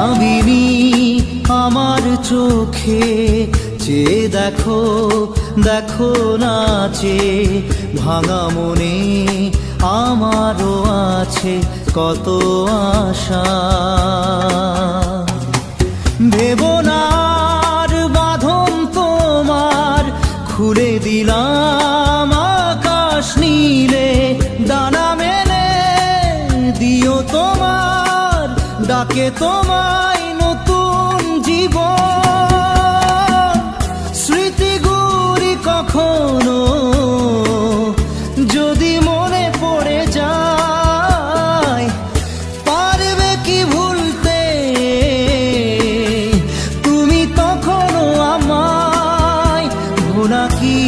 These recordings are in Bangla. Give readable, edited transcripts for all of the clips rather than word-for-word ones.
মায়াবিনী আমার চোখে চেয়ে দেখো দেখো নাচে ভাঙা মনে আমারও আছে কত আশা। ভেবো না আর বাঁধন তোমার, খুলে দিলাম আকাশ নীলে, ডানা মেলে দিও তোমার ডাকে তোমায় নতুন জীবন। স্মৃতিগুলি কখনো যদি মনে পড়ে যায়, পারবে কি ভুলতে তুমি তখনও আমায়? ভোলা কি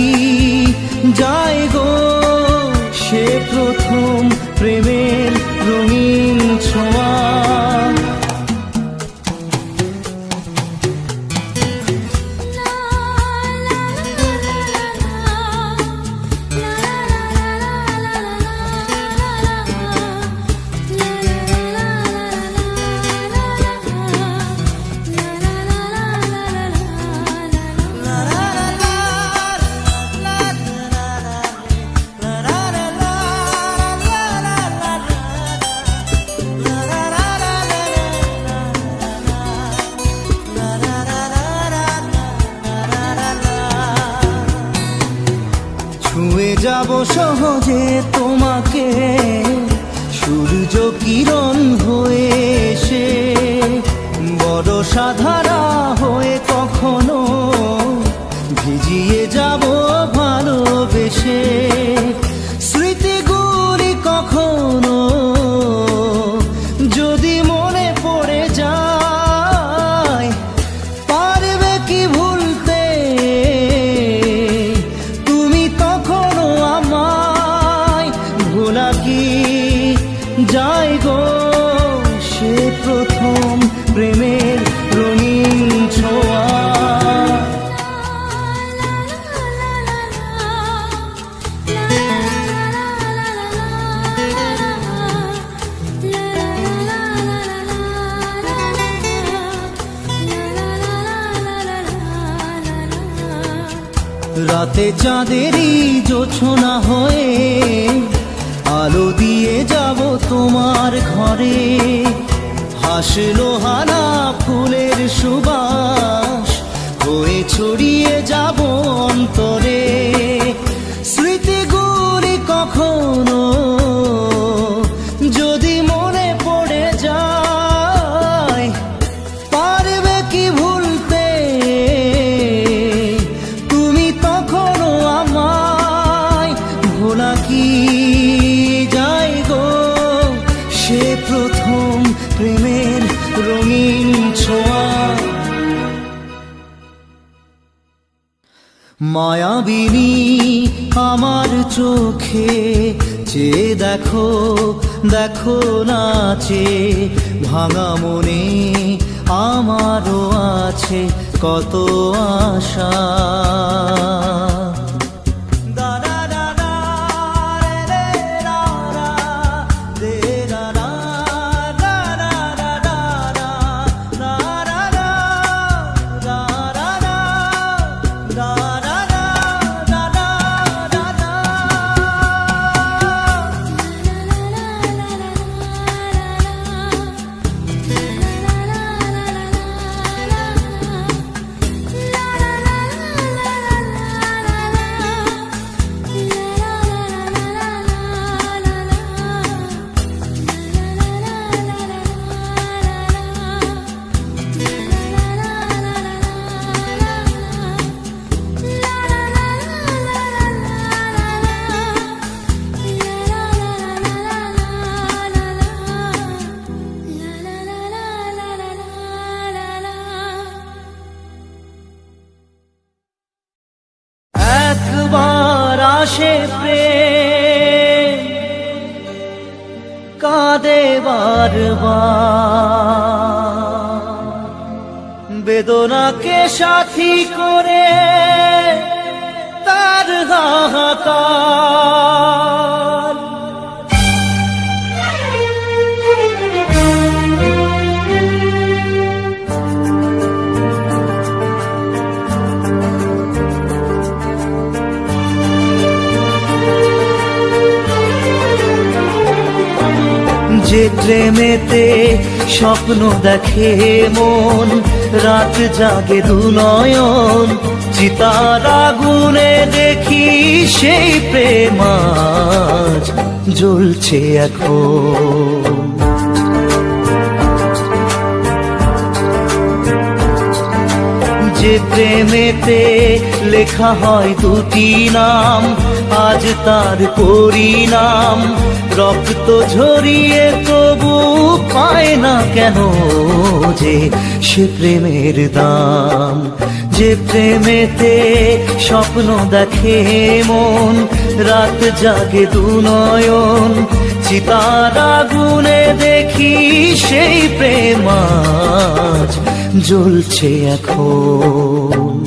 যায় গো সে প্রথম প্রেমের রঙিন ছোঁয়া। ছুঁয়ে যাব সহজে তোমাকে সূর্য কিরণ হয়ে এসে, বরষা ধারা হয়ে কখনো ভিজিয়ে যাব ভালোবেসে। স্মৃতিগুলি কখনো যদি মনে পড়ে যায়, পারবে কি ভুলতে তুমি তখনও আমায়? ভোলা কি যায় গো সে প্রথম প্রেমের রঙিন ছোঁয়া। রাতে চাঁদেরই জোছনা হয়ে আলো দিয়ে যাব তোমার ঘরে, হাসলো হানা ফুলের সুবাস হয়ে ছড়িয়ে যাব অন্তরে। স্মৃতিগুলি কখনো যদি মনে পড়ে যায়, পারবে কি ভুলতে তুমি তখনও আমায়? ভোলা কি যায় গো সে প্রথম প্রেমের রঙিন ছোঁয়া। মায়াবিনী আমার চোখে চেয়ে দেখো দেখো নাচে ভাঙা মনে আমারও আছে কত আশা। আসে প্রেম কাঁদে বারবার, বেদনাকে সাথী করে তার হাহাকার। যে প্রেমেতে স্বপ্ন দেখে মন, রাত জাগে দুনয়ন, চিতার আগুনে দেখি সেই প্রেম আজ জ্বলছে এখন। যে প্রেমেতে লেখা হয় দুটি নাম, আজ তার পরিণাম রক্ত ঝরিয়ে তবু পায় না কেন যে সে প্রেমের দাম। যে প্রেমেতে স্বপ্ন দেখে মন, রাত জাগে দুনয়ন, চিতার আগুনে দেখি সেই প্রেম আজ জ্বলছে এখন।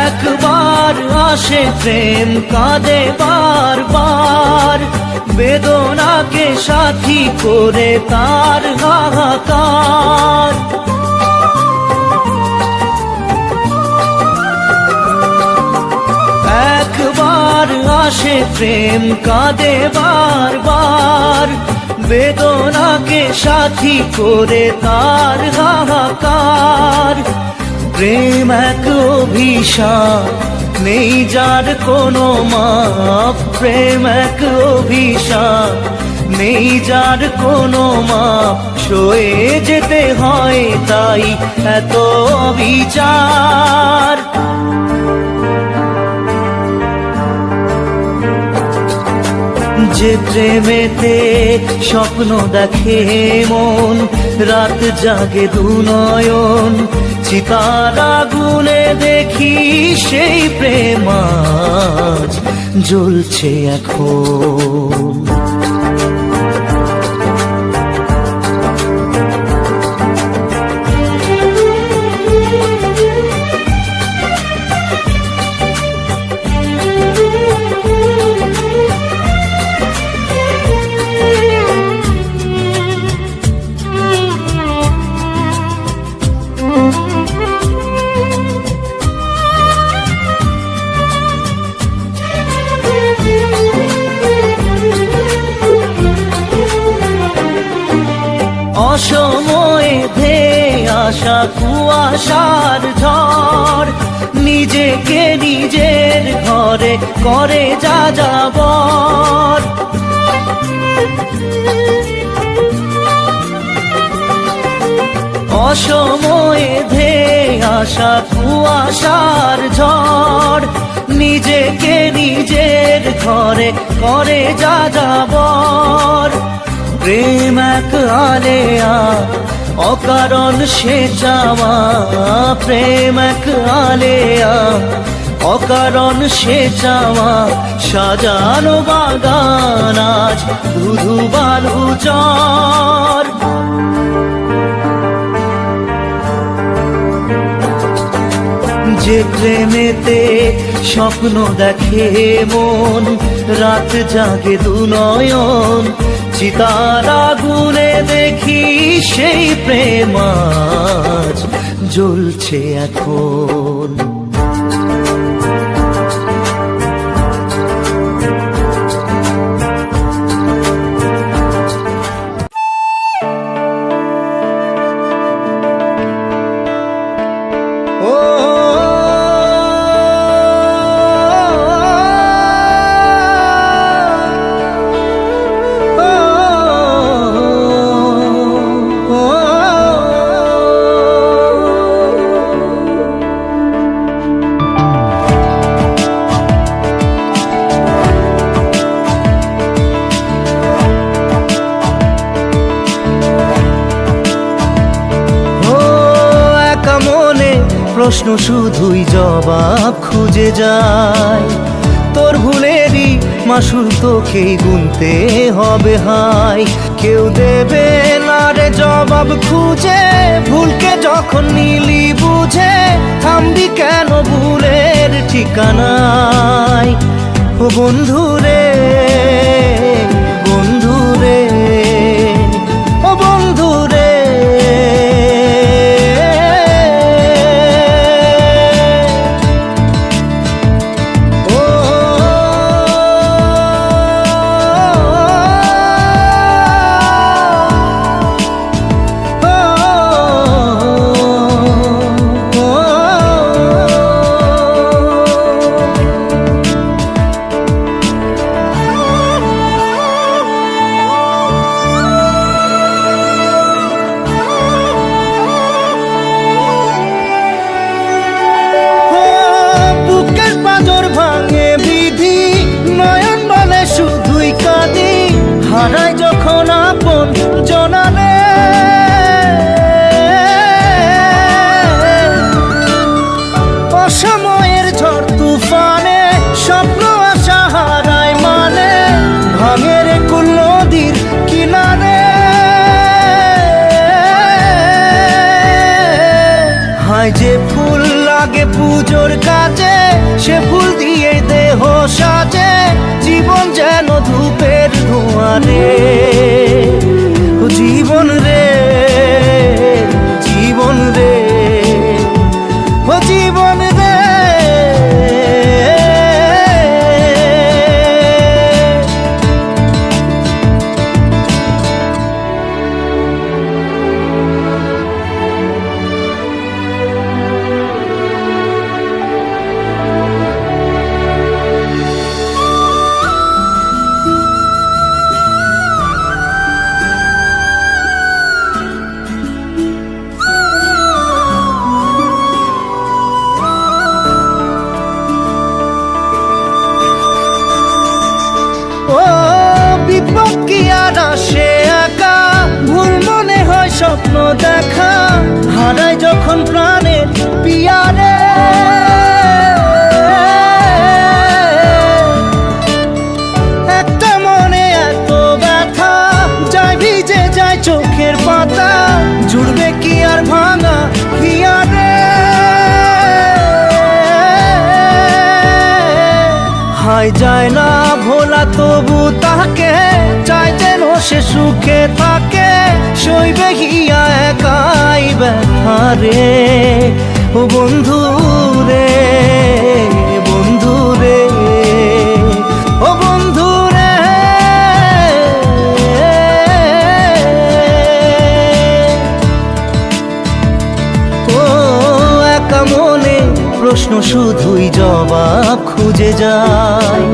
একবার আসে প্রেম কাঁদে বারবার, বেদনাকে সাথী করে তার হাহাকার। একবার আসে প্রেম কাঁদে বারবার, বেদনাকে সাথী করে তার হাহাকার। প্রেম এক অভিশাপ, নেই যার কোনো মাপ। প্রেম এক অভিশাপ, নেই যার কোনো মাপ। সয়ে যেতে হয় তাই এত বিচার। যে প্রেমেতে স্বপ্ন দেখে মন, রাত জাগে দুনয়ন, চিতার আগুনে দেখি সেই প্রেম আজ জ্বলছে এখন। অসময়ে ধেয়ে আসা কুয়াশার ঝড়, নিজেকে নিজের ঘরে করে যাযাবর। অসময়ে ধেয়ে আসা কুয়াশার ঝড়, নিজেকে নিজের ঘরে করে যাযাবর। প্রেম এক আলেয়া, অকারণ সে চাওয়া। প্রেম এক আলেয়া, অকারণ সে চাওয়া। সাজানো বাগান আজ ধুধু বালু চর। যে প্রেমেতে স্বপ্ন দেখে মন, রাত জাগে দুনয়ন, চিতার আগুনে দেখি সেই প্রেম আজ জ্বলছে এখন। প্রশ্ন শুধুই জবাব খুঁজে যায়। তোর ভুলেরই মাসুল তোকেই গুনতে হবে হায়। কেউ দেবে না রে জবাব খুঁজে যখন নিলি বুঝে থামবি কেন ভুলের ঠিকানায়? ও বন্ধু রে, বন্ধু রে, ও বন্ধু রে। হারাই যখন আপন জনারে, অসময়ের ঝড় তুফানে স্বপ্ন আশা হারায় মানে, ভাঙের কুল নদীর কিনারে। হায় যে ফুল লাগে পুজোর কাজে, সে ফুল দিয়ে দেহ সাজে, জীবন যেন ধূপের ধোঁয়ারে। ও জীবন রে, জীবন রে, ও জীবন রে। স্বপ্ন দেখা হারায় যখন প্রাণের পিয়ারে, একটা মনে এত ব্যথা যায় ভিজে যায় চোখের পাতা, জুড়বে কি আর ভাঙা হিয়ারে? হায় যায় না ভোলা তবু তাকে চাই যেন সে সুখে থাকে, সইবে হিয়া একাই ব্যথা রে। ও বন্ধু রে, বন্ধু রে, ও বন্ধু রে। ও একা মনে প্রশ্ন শুধুই জবাব খুঁজে যায়,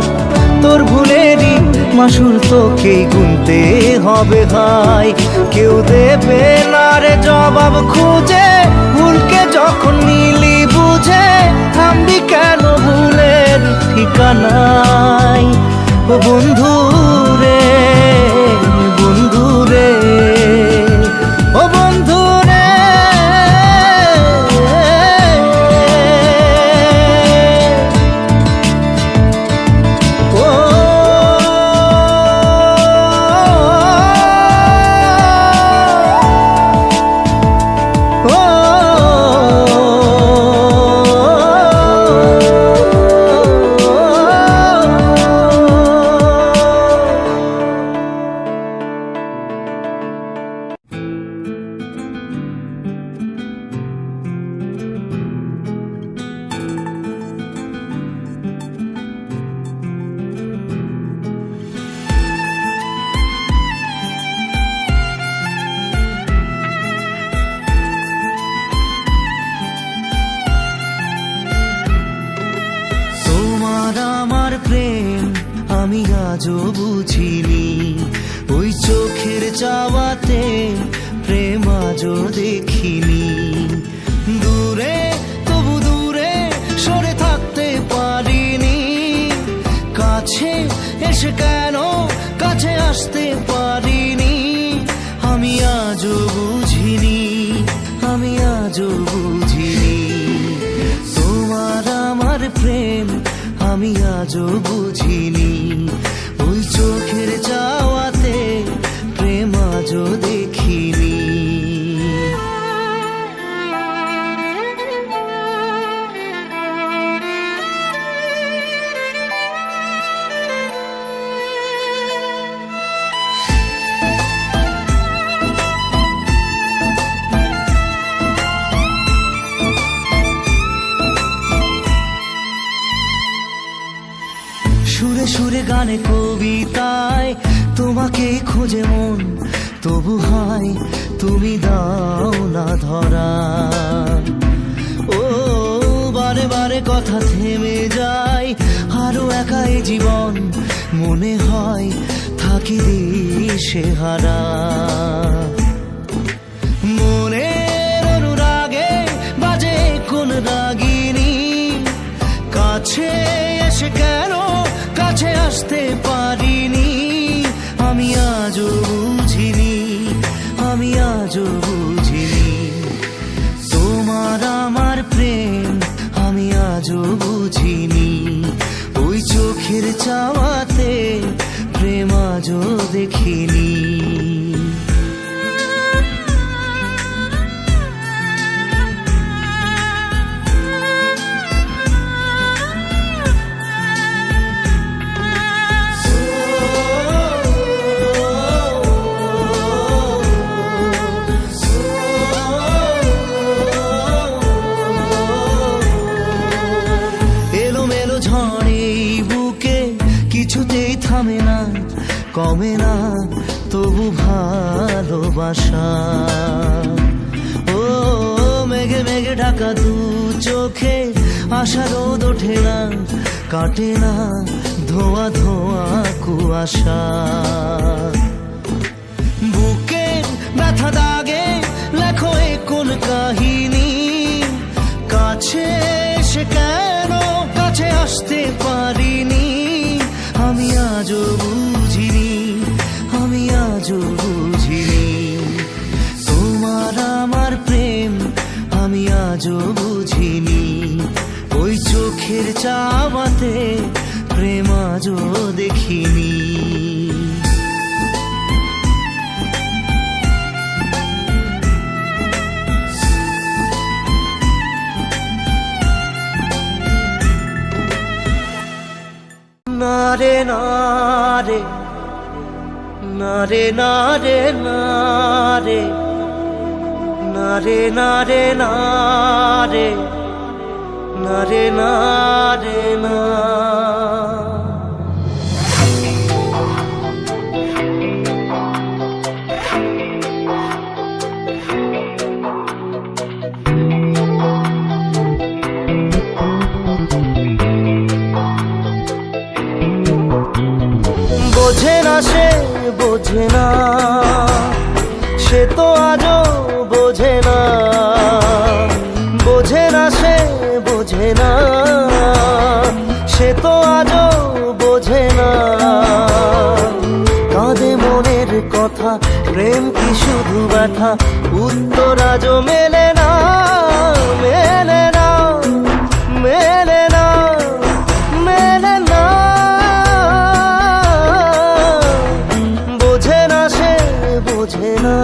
তোর ভুলেরই মাসুল তোকেই গুনতে হবে ভাই। কেউ দেবে না রে জবাব খুঁজে, ভুলকে যখন নিলি বুঝে থামবি কেন ভুলের ঠিকানায়? ও বন্ধু রে, বন্ধু রে, ও বন্ধু রে। আমি আজও বুঝিনি, ওই চোখের চাওয়াতে প্রেম আজও দেখিনি। দূরে তবু দূরে সরে থাকতে পারিনি, কাছে এসে কেন কাছে আসতে পারিনি। আমি আজও বুঝিনি, আমি আজও বুঝিনি তোমার আমার প্রেম, আমি আজও বুঝিনি। ওই চোখের চাওয়াতে প্রেম আজও দেখিনি। গানে কবিতায় তোমাকে খোঁজে মন, তবু হয় তুমি দাও না ধরা। ও বারে বারে কথা থেমে যায়, আরো একাই জীবন মনে হয় থাকি দিশে হারা। মনের অনুরাগে বাজে কোন রাগিনী, কাছে এসে কেন কাছে আসতে পারিনি। আমি আজও বুঝিনি, আমি আজও বুঝিনি তোমার আমার প্রেম, আমি আজও বুঝিনি। ওই চোখের চাওয়াতে প্রেম আজও দেখিনি। কিছুতেই থামে না, কমে না তবু ভালোবাসা। ও মেঘে মেঘে ঢাকা দু চোখে আশা রোদ ওঠে না, কাটে না ধোয়া ধোয়া কুয়াশা। বুকে ব্যথা দাগে লেখো এ কোন কাহিনী, কাছে এসে কেন কাছে আসতে পারিনি। আমি আজও বুঝিনি, আমি আজও বুঝিনি তোমার আমার প্রেম, আমি আজও বুঝিনি। ওই চোখের চাওয়াতে প্রেম আজও দেখিনি। নারে নারে নারে নারে নারে নারে নারে নারে নারে নারে না। বোঝে না সে বোঝে না, সে তো আজও বোঝে না। বোঝে না সে বোঝে না, সে তো আজও বোঝে না। কাঁদে মনের কথা, প্রেম কি শুধু ব্যথা, উত্তর আজও মেলে না, মেলে না, মেলে না, মেলে না। বোঝে না সে বোঝে না।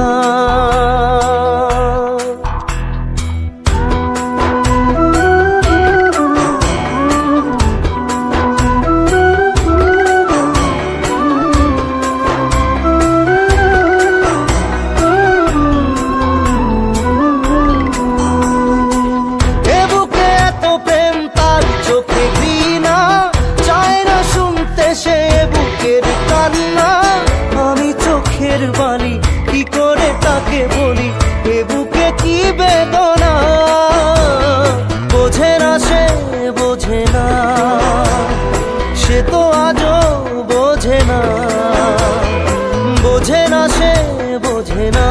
বাণী কি করে তাকে বলি, এ বুকে কি বেদনা। বোঝে না সে বোঝে না, সে তো আজও বোঝে না। বোঝে না সে বোঝে না,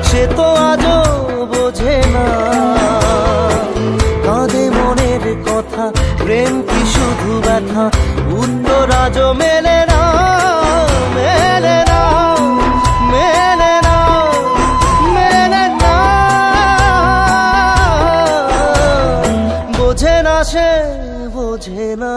সে তো আজও বোঝে না। কাঁদে মনের কথা, প্রেম কি শুধু ব্যথা, উত্তর আজও মেলে না, মেলে না, মেলে না, মেলে না। বোঝে না সে বোঝে না।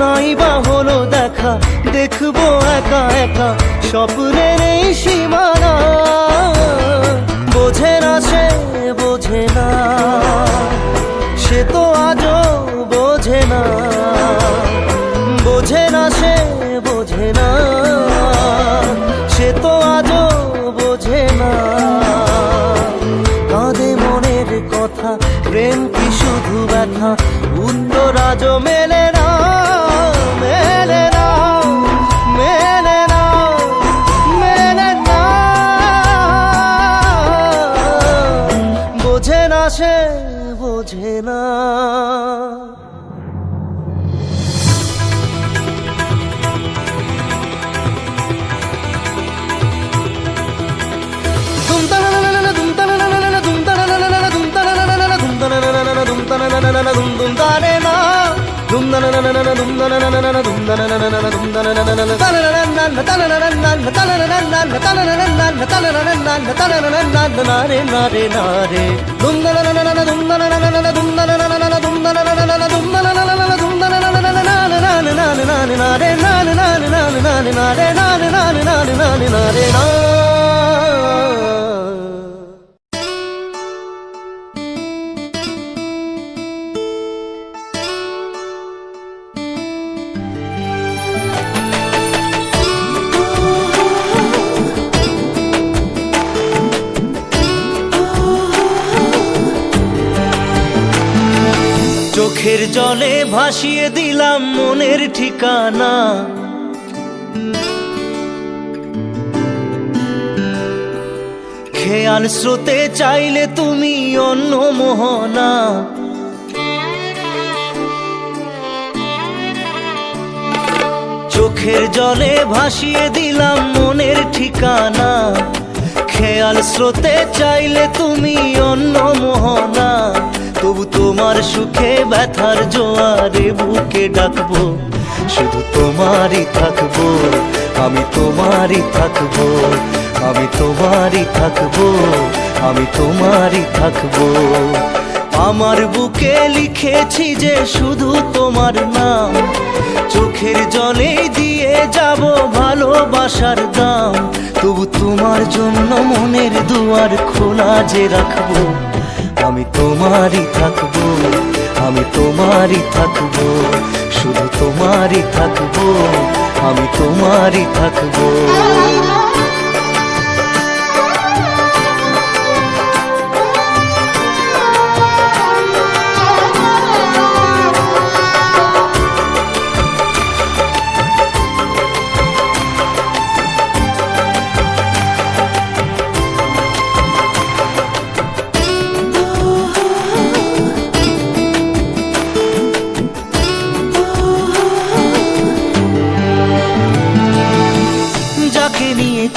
নাই বা হলো দেখা, দেখবো একা একা স্বপ্নের এই সীমানা। বোঝে না সে বোঝে না, সে তো আজও বোঝে না। বোঝে না সে বোঝে না, সে তো আজও বোঝে না। কাঁদে মনের কথা, প্রেম কি শুধু ব্যথা, উত্তর আজও মেলে না, মেলে না, মেলে না, মেলে না। বোঝে না সে বোঝে না। চোখের জলে ভাসিয়ে দিলাম মনের ঠিকানা। খেয়াল স্রোতে চাইলে তুমি অন্য মোহনা। চোখের জলে ভাসিয়ে দিলাম মনের ঠিকানা। খেয়াল স্রোতে চাইলে তুমি অন্য মোহনা। তবু তোমার সুখে ব্যথার জোয়ারে বুকে ডাকবো, শুধু তোমারই থাকবো, আমি তোমারই থাকবো, আমি তোমারই থাকবো, আমি তোমারই থাকবো। আমার বুকে লিখেছি যে শুধু তোমার নাম, চোখের জলে দিয়ে যাব ভালোবাসার দাম। তবু তোমার জন্য মনের দুয়ার খোলা যে রাখবো, আমি তোমারই থাকবো, আমি তোমারই থাকবো, শুধু তোমারই থাকবো, আমি তোমারই থাকবো।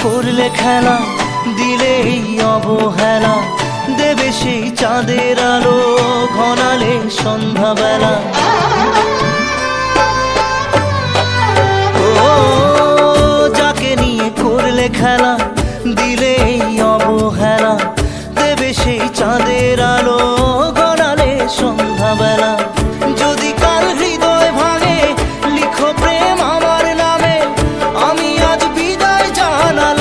করলে খেলা, দিলে এই অবহেলা, দেবে সেই চাঁদের আলো ঘনালে সন্ধ্যাবেলা। ও যাকে নিয়ে করলে খেলা, দিলে এই অবহেলা, দেবে সেই চাঁদের আলো ঘনালে সন্ধ্যাবেলা। যদি কাল হৃদয় ভাঙে লিখো প্রেম আমার নামে, আমি আজ বিদায় জানালাম।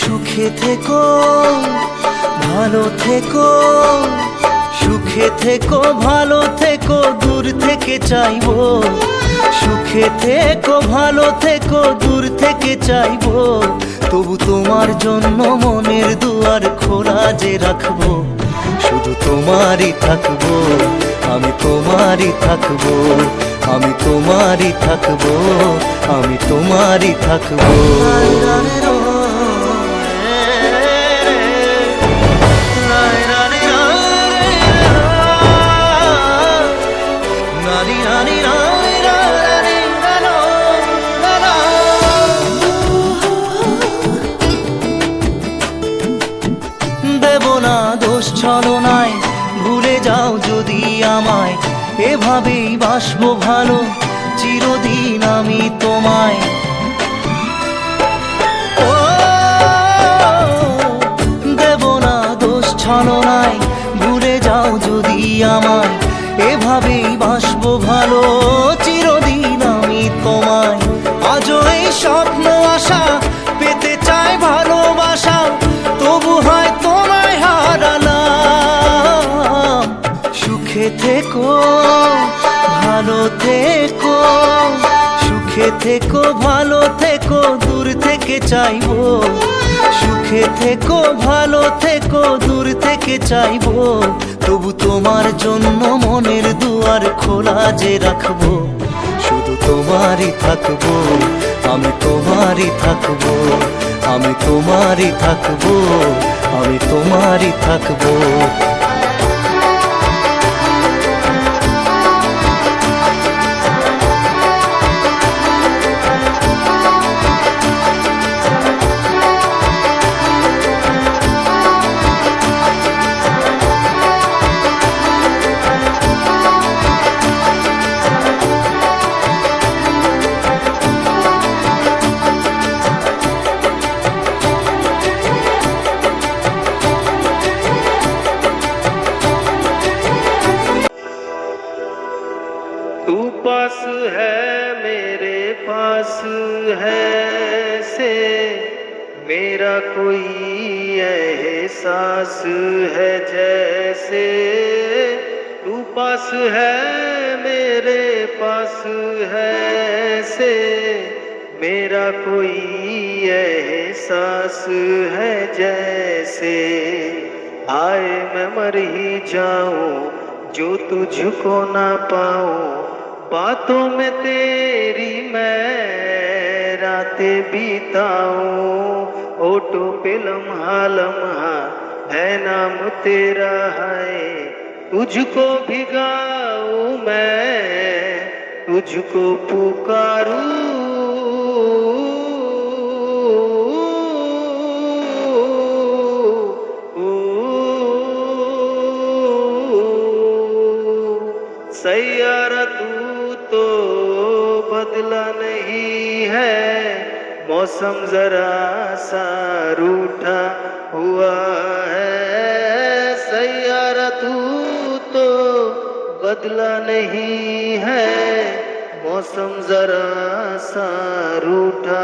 সুখে থেকো ভালো থেকো, সুখে থেকো ভালো থেকো, দূর থেকে চাইবো। সুখে থেকো ভালো থেকো, দূর থেকে চাইবো। তবু তোমার জন্য মনের দুয়ার খোলা যে রাখবো, শুধু তোমারই থাকবো, আমি তোমারই থাকবো, আমি তোমারই থাকবো, আমি তোমারই থাকবো। দেব না দোষ ছলনায়, ভুলে যাও যদি আমায়, এভাবেই বাসবো ভালো চিরদিন আমি তোমায়। ও দেব না দোষ ছলনায়, ভুলে যাও যদি আমায়, এভাবেই বাসবো বাসবো ভালো চিরদিন আমি তোমায়। আজও এই স্বপ্ন আশা পেতে চাই ভালোবাসা, তবু হয় তোমায় হারালাম। সুখে থেকো ভালো থেকো, সুখে থেকো ভালো থেকো, দূর থেকে চাইবো। সুখে থেকো ভালো থেকো, দূর থেকে চাইবো। তবু তোমার জন্য মনের দুয়ার খোলা যে রাখবো। শুধু তোমারই থাকবো, আমি তোমারই থাকবো, আমি তোমারই থাকবো, আমি তোমারই থাকবো। तू पास है मेरे पास है से मेरा कोई एहसास है जैसे। तू पास है मेरे पास है से मेरा कोई एहसास है जैसे। आए मैं मर ही जाऊं जो तुझको ना पाऊं, बातों में तेरी मैं रातें बिताऊं। होठों पे लम्हा लम्हा है नाम तेरा है, तुझको भिगाऊं मैं तुझको पुकारूं। सैयारा तू तो बदला नहीं है, मौसम जरा सा रूठा हुआ है। सैयारा तू तो बदला नहीं है, मौसम जरा सा रूठा